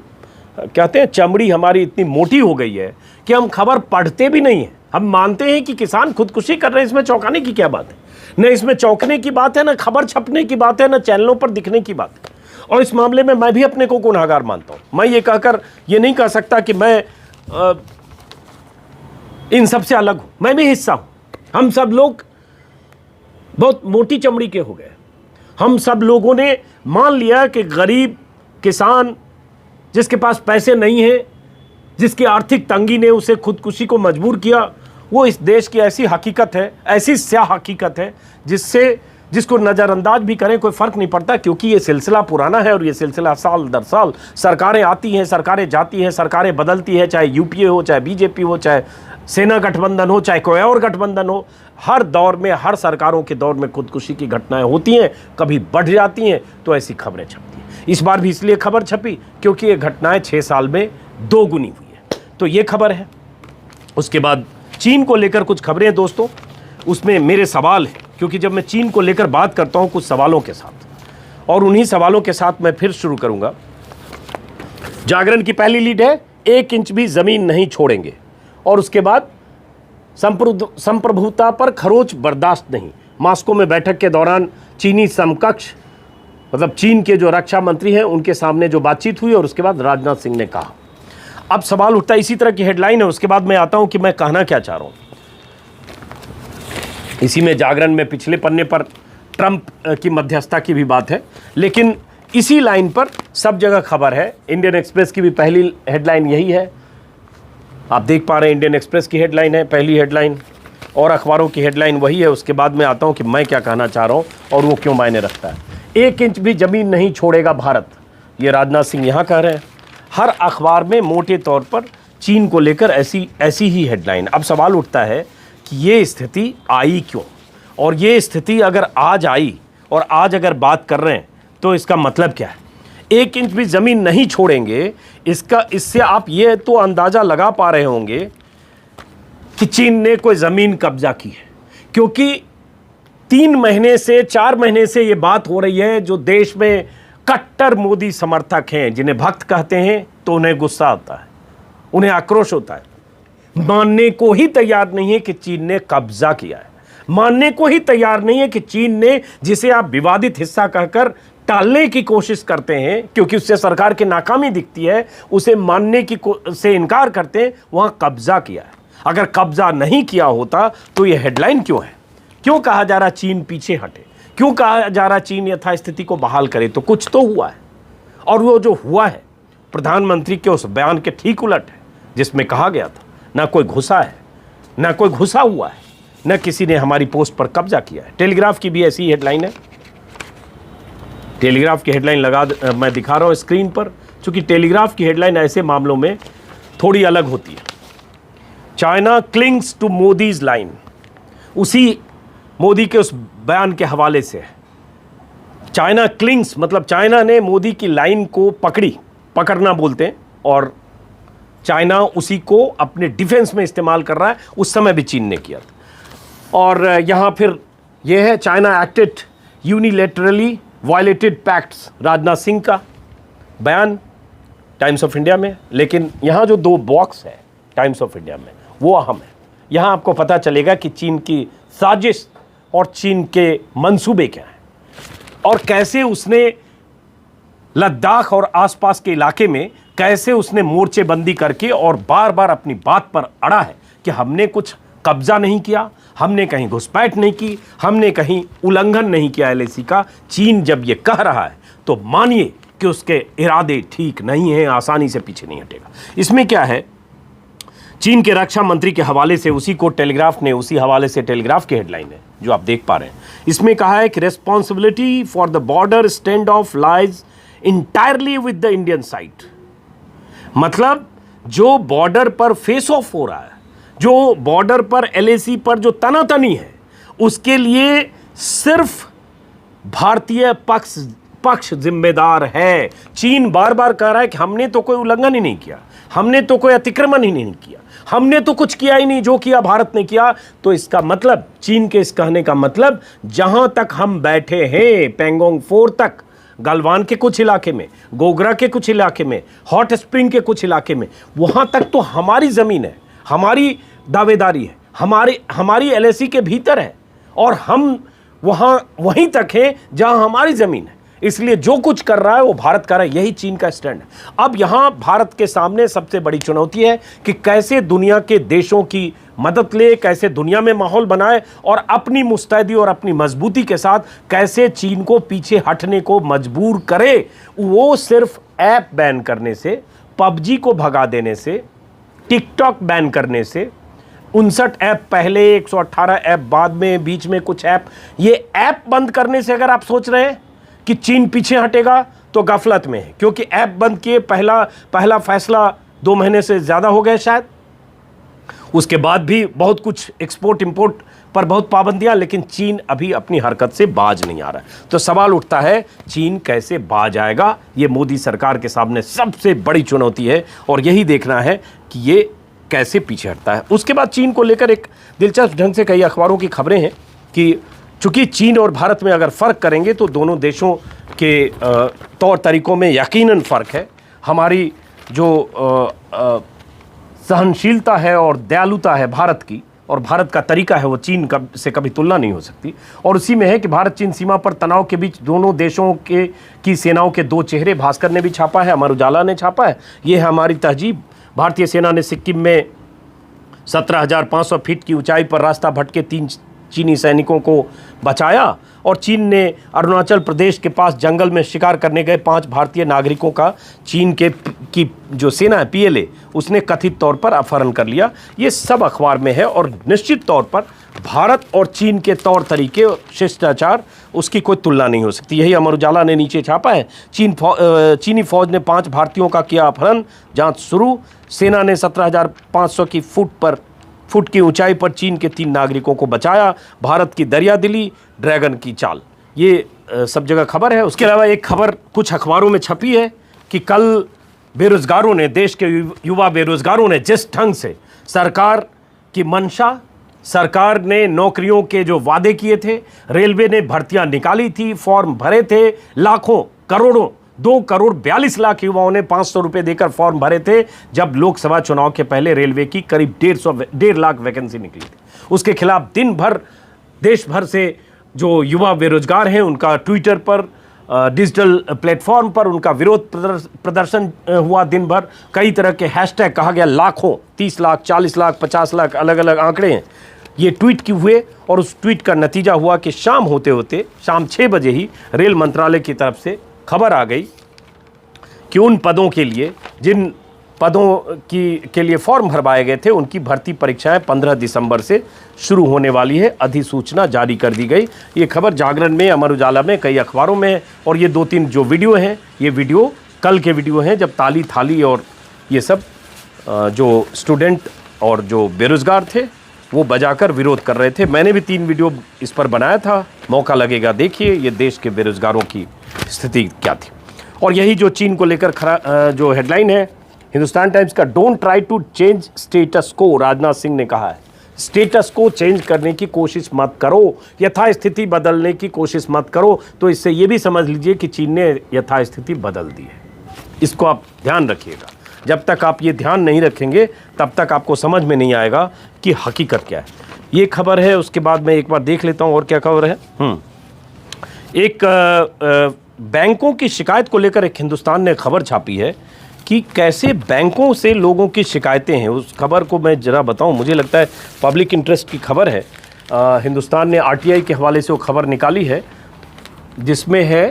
कहते हैं चमड़ी हमारी इतनी मोटी हो गई है कि हम खबर पढ़ते भी नहीं हैं। हम मानते हैं कि किसान खुदकुशी कर रहे हैं, इसमें चौंकाने की क्या बात है? न इसमें चौंकने की बात है, न खबर छपने की बात है, न चैनलों पर दिखने की बात है। और इस मामले में मैं भी अपने को गुनहगार मानता हूं। मैं ये कहकर ये नहीं कह सकता कि मैं इन सबसे अलग हूं, मैं भी हिस्सा हूं। हम सब लोग बहुत मोटी चमड़ी के हो गए। हम सब लोगों ने मान लिया कि गरीब किसान जिसके पास पैसे नहीं है, जिसकी आर्थिक तंगी ने उसे खुदकुशी को मजबूर किया, वो इस देश की ऐसी हकीकत है, ऐसी स्याह हकीकत है जिसको नज़रअंदाज भी करें कोई फ़र्क नहीं पड़ता, क्योंकि ये सिलसिला पुराना है और ये सिलसिला साल दर साल सरकारें आती हैं, सरकारें जाती हैं, सरकारें बदलती हैं, चाहे यूपीए हो, चाहे बीजेपी हो, चाहे सेना गठबंधन हो, चाहे कोई और गठबंधन हो। हर दौर में, हर सरकारों के दौर में खुदकुशी की घटनाएं होती हैं, कभी बढ़ जाती हैं तो ऐसी खबरें छपती हैं। इस बार भी इसलिए खबर छपी क्योंकि ये घटनाएं 6 साल में 2 गुनी हुई है। तो ये खबर है। उसके बाद चीन को लेकर कुछ खबरें दोस्तों, उसमें मेरे सवाल हैं, क्योंकि जब मैं चीन को लेकर बात करता हूं कुछ सवालों के साथ, और उन्हीं सवालों के साथ मैं फिर शुरू करूंगा। जागरण की पहली लीड है 1 इंच भी जमीन नहीं छोड़ेंगे, और उसके बाद संप्रभुता पर खरोच बर्दाश्त नहीं। मास्को में बैठक के दौरान चीनी समकक्ष मतलब चीन के जो रक्षा मंत्री हैं उनके सामने जो बातचीत हुई, और उसके बाद राजनाथ सिंह ने कहा। अब सवाल उठता है, इसी तरह की हेडलाइन है, उसके बाद मैं आता हूं कि मैं कहना क्या चाह रहा हूं। इसी में जागरण में पिछले पन्ने पर ट्रंप की मध्यस्थता की भी बात है, लेकिन इसी लाइन पर सब जगह खबर है। इंडियन एक्सप्रेस की भी पहली हेडलाइन यही है, आप देख पा रहे हैं। इंडियन एक्सप्रेस की हेडलाइन है पहली हेडलाइन, और अखबारों की हेडलाइन वही है। उसके बाद मैं आता हूं कि मैं क्या कहना चाह रहा हूं और वो क्यों मायने रखता है। 1 इंच भी जमीन नहीं छोड़ेगा भारत, ये राजनाथ सिंह यहाँ कह रहे हैं। हर अखबार में मोटे तौर पर चीन को लेकर ऐसी ही हेडलाइन। अब सवाल उठता है कि ये स्थिति आई क्यों, और ये स्थिति अगर आज आई और आज अगर बात कर रहे हैं तो इसका मतलब क्या है। 1 इंच भी ज़मीन नहीं छोड़ेंगे, इससे आप ये तो अंदाज़ा लगा पा रहे होंगे कि चीन ने कोई ज़मीन कब्जा की है, क्योंकि 3 महीने से 4 महीने से ये बात हो रही है। जो देश में कट्टर मोदी समर्थक हैं, जिन्हें भक्त कहते हैं, तो उन्हें गुस्सा आता है, उन्हें आक्रोश होता है, मानने को ही तैयार नहीं है कि चीन ने कब्जा किया है, मानने को ही तैयार नहीं है कि चीन ने, जिसे आप विवादित हिस्सा कहकर टालने की कोशिश करते हैं क्योंकि उससे सरकार की नाकामी दिखती है, उसे मानने से इनकार करते हैं, वहां कब्जा किया है। अगर कब्जा नहीं किया होता तो यह हेडलाइन क्यों है? क्यों कहा जा रहा चीन पीछे हटे? क्यों कहा जा रहा चीन यथास्थिति को बहाल करे? तो कुछ तो हुआ है, और वो जो हुआ है प्रधानमंत्री के उस बयान के ठीक उलट है जिसमें कहा गया था ना कोई घुसा है, ना कोई घुसा हुआ है, न किसी ने हमारी पोस्ट पर कब्जा किया है। टेलीग्राफ की भी ऐसी हेडलाइन है। टेलीग्राफ की हेडलाइन मैं दिखा रहा हूं स्क्रीन पर, क्योंकि टेलीग्राफ की हेडलाइन ऐसे मामलों में थोड़ी अलग होती है। China clings to Modi's line, उसी मोदी के उस बयान के हवाले से है। चाइना क्लिंग्स मतलब चाइना ने मोदी की लाइन को पकड़ना बोलते हैं, और चाइना उसी को अपने डिफेंस में इस्तेमाल कर रहा है। उस समय भी चीन ने किया था। और यहाँ फिर यह है, China acted unilaterally violated pacts, Rajnath Singh का बयान टाइम्स ऑफ इंडिया में। लेकिन यहाँ जो 2 बॉक्स है टाइम्स ऑफ इंडिया में वो अहम है। यहाँ आपको पता चलेगा कि चीन की साजिश और चीन के मंसूबे क्या हैं, और कैसे उसने लद्दाख और आसपास के इलाके में कैसे उसने मोर्चेबंदी करके और बार बार अपनी बात पर अड़ा है कि हमने कुछ कब्जा नहीं किया, हमने कहीं घुसपैठ नहीं की, हमने कहीं उल्लंघन नहीं किया एलएसी का। चीन जब ये कह रहा है तो मानिए कि उसके इरादे ठीक नहीं हैं, आसानी से पीछे नहीं हटेगा। इसमें क्या है, चीन के रक्षा मंत्री के हवाले से उसी हवाले से टेलीग्राफ की हेडलाइन है जो आप देख पा रहे हैं। इसमें कहा है कि responsibility for the border stand of lies entirely with the Indian side. मतलब जो बॉर्डर पर फेस ऑफ हो रहा है, जो बॉर्डर पर एलएसी पर जो तनातनी है, उसके लिए सिर्फ भारतीय पक्ष जिम्मेदार है। चीन बार बार कह रहा है कि हमने तो कोई उल्लंघन ही नहीं किया, हमने तो कोई अतिक्रमण ही नहीं किया, हमने तो कुछ किया ही नहीं, जो किया भारत ने किया। तो इसका मतलब, चीन के इस कहने का मतलब, जहां तक हम बैठे हैं पेंगोंग 4 तक, गलवान के कुछ इलाके में, गोगरा के कुछ इलाके में, हॉट स्प्रिंग के कुछ इलाके में, वहां तक तो हमारी जमीन है, हमारी दावेदारी है, हमारी एलएसी के भीतर है, और हम वहीं तक हैं जहां हमारी जमीन है। इसलिए जो कुछ कर रहा है वो भारत कर रहा है, यही चीन का स्टैंड है। अब यहां भारत के सामने सबसे बड़ी चुनौती है कि कैसे दुनिया के देशों की मदद ले, कैसे दुनिया में माहौल बनाए, और अपनी मुस्तैदी और अपनी मजबूती के साथ कैसे चीन को पीछे हटने को मजबूर करे। वो सिर्फ ऐप बैन करने से, पबजी को भगा देने से, टिकटॉक बैन करने से, 59 ऐप पहले, 118 ऐप बाद में, बीच में कुछ ऐप, ये ऐप बंद करने से अगर आप सोच रहे हैं कि चीन पीछे हटेगा तो गफलत में है, क्योंकि ऐप बंद किए पहला फैसला 2 महीने से ज़्यादा हो गए शायद। उसके बाद भी बहुत कुछ एक्सपोर्ट इंपोर्ट पर बहुत पाबंदियां, लेकिन चीन अभी अपनी हरकत से बाज नहीं आ रहा है। तो सवाल उठता है, चीन कैसे बाज आएगा? ये मोदी सरकार के सामने सबसे बड़ी चुनौती है, और यही देखना है कि ये कैसे पीछे हटता है। उसके बाद चीन को लेकर एक दिलचस्प ढंग से कई अखबारों की खबरें हैं कि चूंकि चीन और भारत में अगर फ़र्क करेंगे तो दोनों देशों के तौर तरीकों में यकीनन फ़र्क है। हमारी जो सहनशीलता है और दयालुता है भारत की, और भारत का तरीका है, वो चीन से कभी तुलना नहीं हो सकती। और उसी में है कि भारत चीन सीमा पर तनाव के बीच दोनों देशों की सेनाओं के 2 चेहरे, भास्कर ने भी छापा है, अमर उजाला ने छापा है। ये है हमारी तहजीब। भारतीय सेना ने सिक्किम में 17,500 फीट की ऊंचाई पर रास्ता भटके 3 चीनी सैनिकों को बचाया, और चीन ने अरुणाचल प्रदेश के पास जंगल में शिकार करने गए 5 भारतीय नागरिकों का चीन की जो सेना है PLA, उसने कथित तौर पर अपहरण कर लिया। ये सब अखबार में है, और निश्चित तौर पर भारत और चीन के तौर तरीके, शिष्टाचार, उसकी कोई तुलना नहीं हो सकती। यही अमर उजाला ने नीचे छापा है। चीनी फौज ने 5 भारतीयों का किया अपहरण, जांच शुरू। सेना ने 17,500 की फुट की ऊंचाई पर चीन के 3 नागरिकों को बचाया। भारत की दरियादिली, ड्रैगन की चाल, ये सब जगह खबर है। उसके अलावा एक खबर कुछ अखबारों में छपी है कि कल बेरोजगारों ने, देश के युवा बेरोजगारों ने जिस ढंग से सरकार की मंशा, सरकार ने नौकरियों के जो वादे किए थे, रेलवे ने भर्तियां निकाली थी, फॉर्म भरे थे, लाखों करोड़ों 2 करोड़ 42 लाख युवाओं ने 500 रुपये देकर फॉर्म भरे थे, जब लोकसभा चुनाव के पहले रेलवे की करीब 1.5 लाख वैकेंसी निकली थी। उसके खिलाफ दिन भर देश भर से जो युवा बेरोजगार हैं, उनका ट्विटर पर, डिजिटल प्लेटफॉर्म पर उनका विरोध प्रदर्शन हुआ। दिन भर कई तरह के हैशटैग कहा गया, लाखों, 30 लाख, 40 लाख, 50 लाख, अलग अलग आंकड़े हैं, ये ट्वीट की हुए। और उस ट्वीट का नतीजा हुआ कि शाम होते होते, शाम 6 बजे ही रेल मंत्रालय की तरफ से खबर आ गई कि उन पदों के लिए, जिन पदों के लिए फॉर्म भरवाए गए थे, उनकी भर्ती परीक्षाएं 15 दिसंबर से शुरू होने वाली है। अधिसूचना जारी कर दी गई। ये खबर जागरण में, अमर उजाला में, कई अखबारों में। और ये 2-3 जो वीडियो हैं, ये वीडियो कल के वीडियो हैं, जब ताली थाली और ये सब जो स्टूडेंट और जो बेरोजगार थे वो बजाकर विरोध कर रहे थे। मैंने भी 3 वीडियो इस पर बनाया था, मौका लगेगा देखिए, ये देश के बेरोजगारों की स्थिति क्या थी। और यही जो चीन को लेकर जो हेडलाइन है हिंदुस्तान टाइम्स का, don't try to change status quo, Rajnath Singh ने कहा है। स्टेटस को चेंज करने की कोशिश मत करो, यथास्थिति बदलने की कोशिश मत करो। तो इससे ये भी समझ लीजिए कि चीन ने यथास्थिति बदल दी है। इसको आप ध्यान रखिएगा। जब तक आप ये ध्यान नहीं रखेंगे तब तक आपको समझ में नहीं आएगा कि हकीकत क्या है। ये खबर है। उसके बाद मैं एक बार देख लेता हूँ और क्या खबर है। एक बैंकों की शिकायत को लेकर एक हिंदुस्तान ने खबर छापी है कि कैसे बैंकों से लोगों की शिकायतें हैं। उस खबर को मैं ज़रा बताऊं, मुझे लगता है पब्लिक इंटरेस्ट की खबर है। हिंदुस्तान ने RTI के हवाले से वो खबर निकाली है, जिसमें है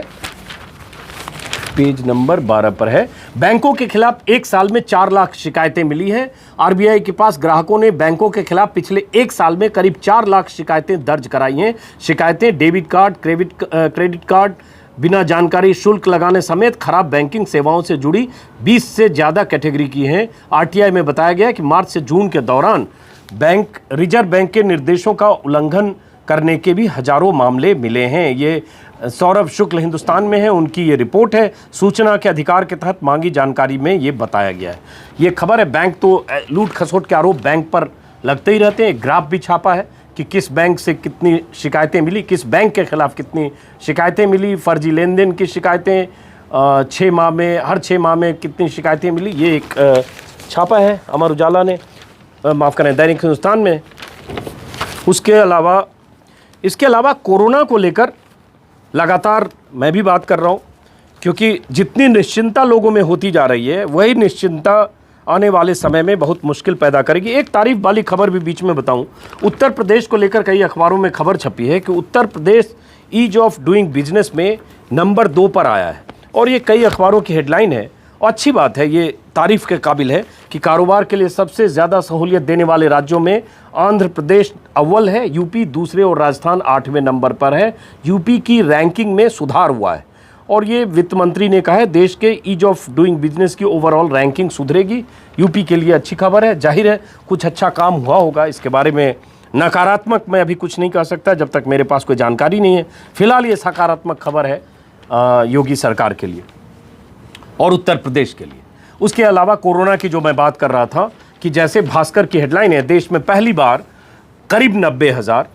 पेज नंबर 12 पर है, बैंकों के खिलाफ 1 साल में 4 लाख शिकायतें मिली हैं। RBI के पास ग्राहकों ने बैंकों के खिलाफ पिछले 1 साल में करीब 4 लाख शिकायतें दर्ज कराई हैं। शिकायतें डेबिट कार्ड, क्रेडिट कार्ड, बिना जानकारी शुल्क लगाने समेत खराब बैंकिंग सेवाओं से जुड़ी 20 से ज़्यादा कैटेगरी की हैं। RTI में बताया गया कि मार्च से जून के दौरान रिजर्व बैंक के निर्देशों का उल्लंघन करने के भी हजारों मामले मिले हैं। ये सौरभ शुक्ल हिंदुस्तान में है, उनकी ये रिपोर्ट है। सूचना के अधिकार के तहत मांगी जानकारी में ये बताया गया है। ये खबर है। बैंक तो लूट खसोट के आरोप बैंक पर लगते ही रहते हैं। ग्राफ भी छापा है कि किस बैंक से कितनी शिकायतें मिली, किस बैंक के खिलाफ कितनी शिकायतें मिली, फर्जी लेन देन की शिकायतें 6 माह में, हर 6 माह में कितनी शिकायतें मिली, ये एक छापा है अमर उजाला ने, माफ़ करें, दैनिक हिंदुस्तान में। इसके अलावा कोरोना को लेकर लगातार मैं भी बात कर रहा हूँ, क्योंकि जितनी निश्चिंता लोगों में होती जा रही है वही निश्चिंता आने वाले समय में बहुत मुश्किल पैदा करेगी। एक तारीफ वाली खबर भी बीच में बताऊं। उत्तर प्रदेश को लेकर कई अखबारों में खबर छपी है कि Uttar Pradesh ease of doing business में नंबर 2 पर आया है, और ये कई अखबारों की हेडलाइन है। और अच्छी बात है, ये तारीफ के काबिल है कि कारोबार के लिए सबसे ज़्यादा सहूलियत देने वाले राज्यों में आंध्र प्रदेश अव्वल है, यूपी दूसरे और राजस्थान 8वें नंबर पर है। यूपी की रैंकिंग में सुधार हुआ है, और ये वित्त मंत्री ने कहा है देश के ईज ऑफ डूइंग बिजनेस की ओवरऑल रैंकिंग सुधरेगी। यूपी के लिए अच्छी खबर है। जाहिर है कुछ अच्छा काम हुआ होगा, इसके बारे में नकारात्मक मैं अभी कुछ नहीं कह सकता जब तक मेरे पास कोई जानकारी नहीं है। फिलहाल ये सकारात्मक खबर है योगी सरकार के लिए और उत्तर प्रदेश के लिए। उसके अलावा कोरोना की जो मैं बात कर रहा था कि जैसे भास्कर की हेडलाइन है, देश में पहली बार करीब 90,000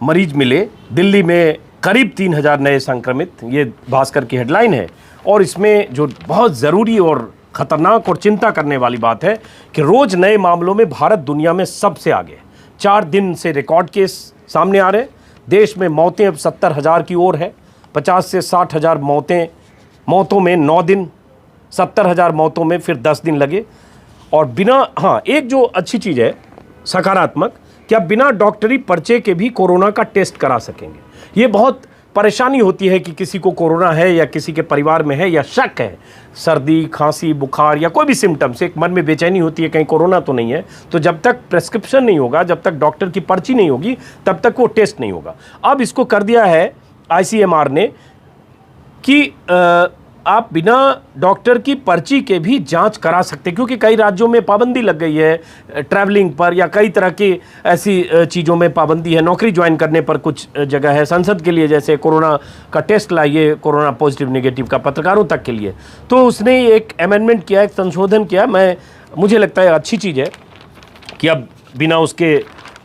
मरीज मिले, दिल्ली में करीब 3,000 नए संक्रमित, ये भास्कर की हेडलाइन है। और इसमें जो बहुत ज़रूरी और ख़तरनाक और चिंता करने वाली बात है कि रोज़ नए मामलों में भारत दुनिया में सबसे आगे है। 4 दिन से रिकॉर्ड केस सामने आ रहे हैं। देश में मौतें अब 70,000 की ओर है। 50 से 60,000 मौतों में 9 दिन, 70,000 मौतों में फिर 10 दिन लगे। और बिना एक जो अच्छी चीज़ है सकारात्मक, कि अब बिना डॉक्टरी पर्चे के भी कोरोना का टेस्ट करा सकेंगे। ये बहुत परेशानी होती है कि किसी को कोरोना है या किसी के परिवार में है या शक है, सर्दी खांसी बुखार या कोई भी सिम्टम्स, एक मन में बेचैनी होती है कहीं कोरोना तो नहीं है। तो जब तक प्रेस्क्रिप्शन नहीं होगा, जब तक डॉक्टर की पर्ची नहीं होगी, तब तक वो टेस्ट नहीं होगा। अब इसको कर दिया है ICMR ने कि आप बिना डॉक्टर की पर्ची के भी जांच करा सकते, क्योंकि कई राज्यों में पाबंदी लग गई है ट्रैवलिंग पर, या कई तरह की ऐसी चीज़ों में पाबंदी है। नौकरी ज्वाइन करने पर कुछ जगह है, संसद के लिए जैसे कोरोना का टेस्ट लाइए, कोरोना पॉजिटिव नेगेटिव का, पत्रकारों तक के लिए। तो उसने एक अमेंडमेंट किया, एक संशोधन किया। मुझे लगता है अच्छी चीज़ है कि अब बिना उसके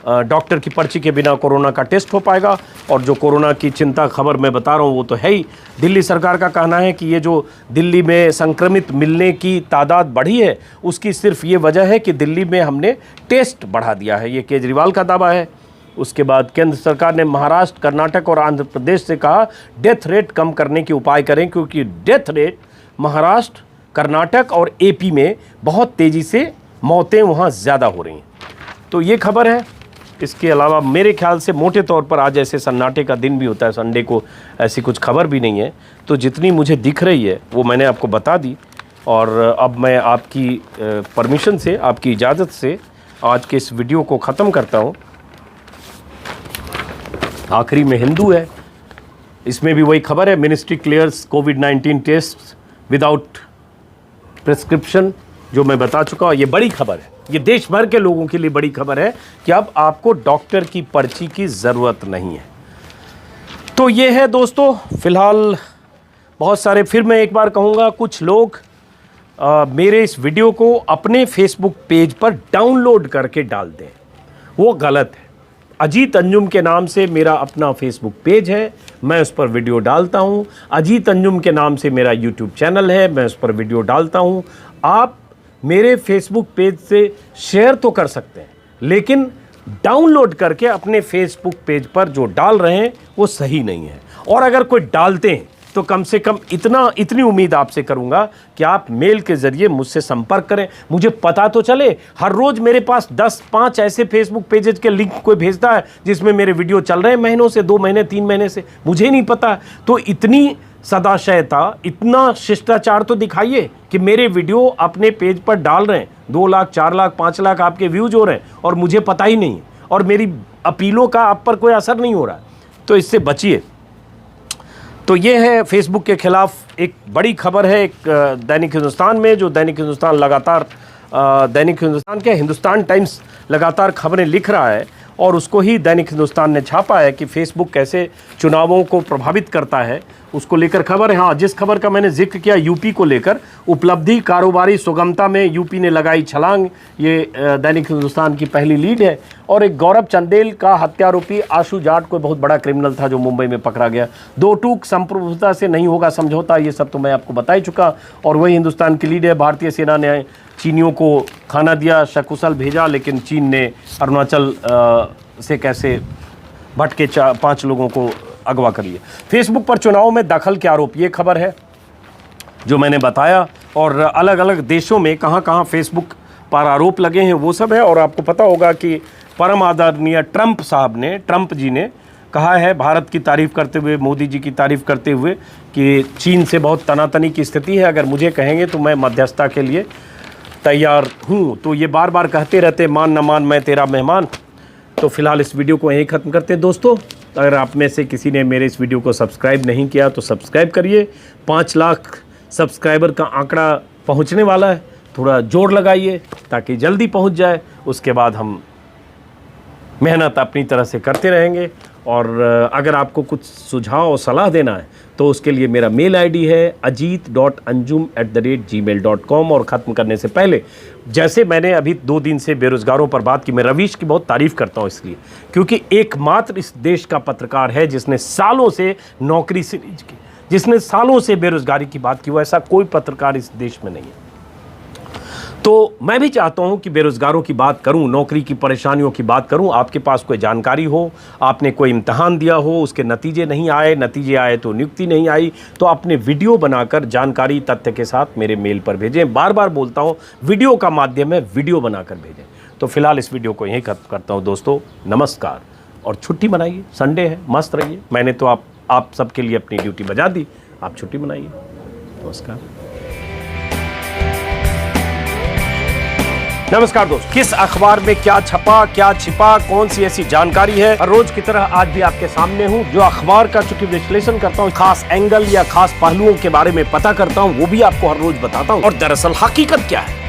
डॉक्टर की पर्ची के बिना कोरोना का टेस्ट हो पाएगा। और जो कोरोना की चिंता खबर मैं बता रहा हूँ वो तो है ही। दिल्ली सरकार का कहना है कि ये जो दिल्ली में संक्रमित मिलने की तादाद बढ़ी है, उसकी सिर्फ ये वजह है कि दिल्ली में हमने टेस्ट बढ़ा दिया है। ये केजरीवाल का दावा है। उसके बाद केंद्र सरकार ने महाराष्ट्र, कर्नाटक और आंध्र प्रदेश से कहा डेथ रेट कम करने के उपाय करें, क्योंकि डेथ रेट महाराष्ट्र, कर्नाटक और AP में बहुत तेज़ी से मौतें वहाँ ज़्यादा हो रही हैं। तो ये खबर है। इसके अलावा मेरे ख्याल से मोटे तौर पर आज ऐसे सन्नाटे का दिन भी होता है, संडे को ऐसी कुछ खबर भी नहीं है। तो जितनी मुझे दिख रही है वो मैंने आपको बता दी। और अब मैं आपकी परमिशन से, आपकी इजाज़त से आज के इस वीडियो को ख़त्म करता हूँ। आखिरी में हिंदू है, इसमें भी वही खबर है, मिनिस्ट्री क्लियर्स कोविड-19 टेस्ट विदाउट प्रिस्क्रिप्शन, जो मैं बता चुका हूँ। ये बड़ी खबर है, ये देश भर के लोगों के लिए बड़ी खबर है कि अब आपको डॉक्टर की पर्ची की ज़रूरत नहीं है। तो ये है दोस्तों, फिलहाल बहुत सारे, फिर मैं एक बार कहूँगा, कुछ लोग मेरे इस वीडियो को अपने फेसबुक पेज पर डाउनलोड करके डाल दें, वो गलत है। अजीत अंजुम के नाम से मेरा अपना फेसबुक पेज है, मैं उस पर वीडियो डालता हूँ। अजीत अंजुम के नाम से मेरा यूट्यूब चैनल है, मैं उस पर वीडियो डालता हूँ। आप मेरे फेसबुक पेज से शेयर तो कर सकते हैं, लेकिन डाउनलोड करके अपने फेसबुक पेज पर जो डाल रहे हैं वो सही नहीं है। और अगर कोई डालते हैं तो कम से कम इतनी उम्मीद आपसे करूंगा कि आप मेल के ज़रिए मुझसे संपर्क करें, मुझे पता तो चले। हर रोज़ मेरे पास 10-5 ऐसे फेसबुक पेजेज के लिंक कोई भेजता है जिसमें मेरे वीडियो चल रहे हैं महीनों से, 2 महीने 3 महीने से, मुझे नहीं पता। तो इतनी सदाशयता, इतना शिष्टाचार तो दिखाइए कि मेरे वीडियो अपने पेज पर डाल रहे हैं, 2 लाख 4 लाख 5 लाख आपके व्यूज हो रहे हैं और मुझे पता ही नहीं है, और मेरी अपीलों का आप पर कोई असर नहीं हो रहा है। तो इससे बचिए। तो ये है फेसबुक के खिलाफ एक बड़ी खबर है, एक दैनिक हिंदुस्तान में, जो दैनिक हिंदुस्तान लगातार, दैनिक हिंदुस्तान क्या, हिंदुस्तान टाइम्स लगातार खबरें लिख रहा है। और उसको ही दैनिक हिंदुस्तान ने छापा है कि फेसबुक कैसे चुनावों को प्रभावित करता है, उसको लेकर खबर है। हाँ, जिस खबर का मैंने जिक्र किया यूपी को लेकर, उपलब्धि कारोबारी सुगमता में यूपी ने लगाई छलांग, ये दैनिक हिंदुस्तान की पहली लीड है। और एक गौरव चंदेल का हत्यारोपी आशु जाट कोई बहुत बड़ा क्रिमिनल था जो मुंबई में पकड़ा गया। दो टूक संप्रभुता से नहीं होगा समझौता, ये सब तो मैं आपको बता ही चुका। और वही हिंदुस्तान की लीड है, भारतीय सेना ने चीनियों को खाना दिया, सकुशल भेजा, लेकिन चीन ने अरुणाचल से कैसे भटके 5 लोगों को अगवा कर लिया। फेसबुक पर चुनाव में दखल के आरोप, ये खबर है जो मैंने बताया। और अलग अलग देशों में कहां कहां फेसबुक पर आरोप लगे हैं वो सब है। और आपको पता होगा कि परम आदरणीय ट्रंप जी ने कहा है भारत की तारीफ करते हुए, मोदी जी की तारीफ करते हुए, कि चीन से बहुत तनातनी की स्थिति है, अगर मुझे कहेंगे तो मैं मध्यस्थता के लिए तैयार हूँ। तो ये बार बार कहते रहते मान न मान मैं तेरा मेहमान। तो फिलहाल इस वीडियो को यहीं ख़त्म करते हैं दोस्तों। अगर आप में से किसी ने मेरे इस वीडियो को सब्सक्राइब नहीं किया तो सब्सक्राइब करिए। 5 लाख सब्सक्राइबर का आंकड़ा पहुंचने वाला है, थोड़ा जोर लगाइए ताकि जल्दी पहुंच जाए। उसके बाद हम मेहनत अपनी तरह से करते रहेंगे। और अगर आपको कुछ सुझाव और सलाह देना है तो उसके लिए मेरा मेल आईडी है ajit.anjum@gmail.com। और ख़त्म करने से पहले, जैसे मैंने अभी 2 दिन से बेरोज़गारों पर बात की, मैं रवीश की बहुत तारीफ़ करता हूँ इसलिए क्योंकि एकमात्र इस देश का पत्रकार है जिसने सालों से नौकरी सीरीज की, जिसने सालों से बेरोज़गारी की बात की। वो ऐसा कोई पत्रकार इस देश में नहीं है। तो मैं भी चाहता हूं कि बेरोज़गारों की बात करूं, नौकरी की परेशानियों की बात करूं। आपके पास कोई जानकारी हो, आपने कोई इम्तहान दिया हो, उसके नतीजे नहीं आए, नतीजे आए तो नियुक्ति नहीं आई, तो अपने वीडियो बनाकर जानकारी तथ्य के साथ मेरे मेल पर भेजें। बार बार बोलता हूं, वीडियो का माध्यम है, वीडियो बनाकर भेजें। तो फिलहाल इस वीडियो को यहीं खत्म करता हूं दोस्तों। नमस्कार। और छुट्टी मनाइए, संडे है, मस्त रहिए। मैंने तो आप सबके लिए अपनी ड्यूटी बजा दी, आप छुट्टी मनाइए। नमस्कार। नमस्कार दोस्त, किस अखबार में क्या छपा, क्या छिपा, कौन सी ऐसी जानकारी है, हर रोज की तरह आज भी आपके सामने हूं। जो अखबार का चूंकि विश्लेषण करता हूं, खास एंगल या खास पहलुओं के बारे में पता करता हूं, वो भी आपको हर रोज बताता हूं। और दरअसल हकीकत क्या है